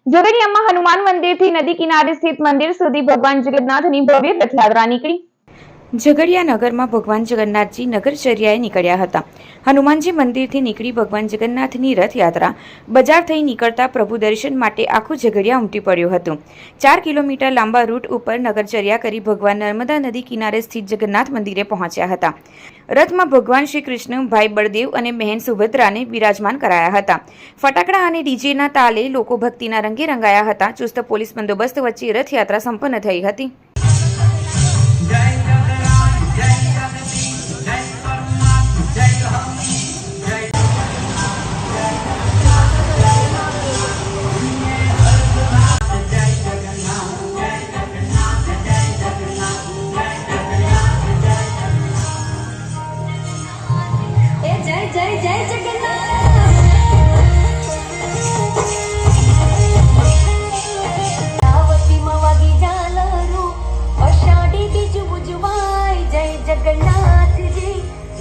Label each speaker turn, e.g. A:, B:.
A: ઝઘડિયામાં હનુમાન મંદિરથી નદી કિનારે સ્થિત મંદિર સુધી ભગવાન જગન્નાથની ભવ્ય રથયાત્રા નીકળી।
B: ઝઘડિયા નગરમાં ભગવાન જગન્નાથજી નગરચર્યાએ નીકળ્યા હતા। હનુમાનજી મંદિરથી નીકળી ભગવાન જગન્નાથની રથયાત્રા બજાર થઈ નીકળતા પ્રભુ દર્શન માટે આખું ઝઘડિયા ઉમટી પડ્યું હતું। 4 કિલોમીટર લાંબા રૂટ ઉપર નગરચર્યા કરી ભગવાન નર્મદા નદી કિનારે સ્થિત જગન્નાથ મંદિરે પહોંચ્યા હતા। રથમાં ભગવાન શ્રી કૃષ્ણ, ભાઈ બળદેવ અને બહેન સુભદ્રાને બિરાજમાન કરાયા હતા। ફટાકડા અને ડીજેના તાલે લોકો ભક્તિના રંગે રંગાયા હતા। ચુસ્ત પોલીસ બંદોબસ્ત વચ્ચે રથયાત્રા સંપન્ન થઈ હતી।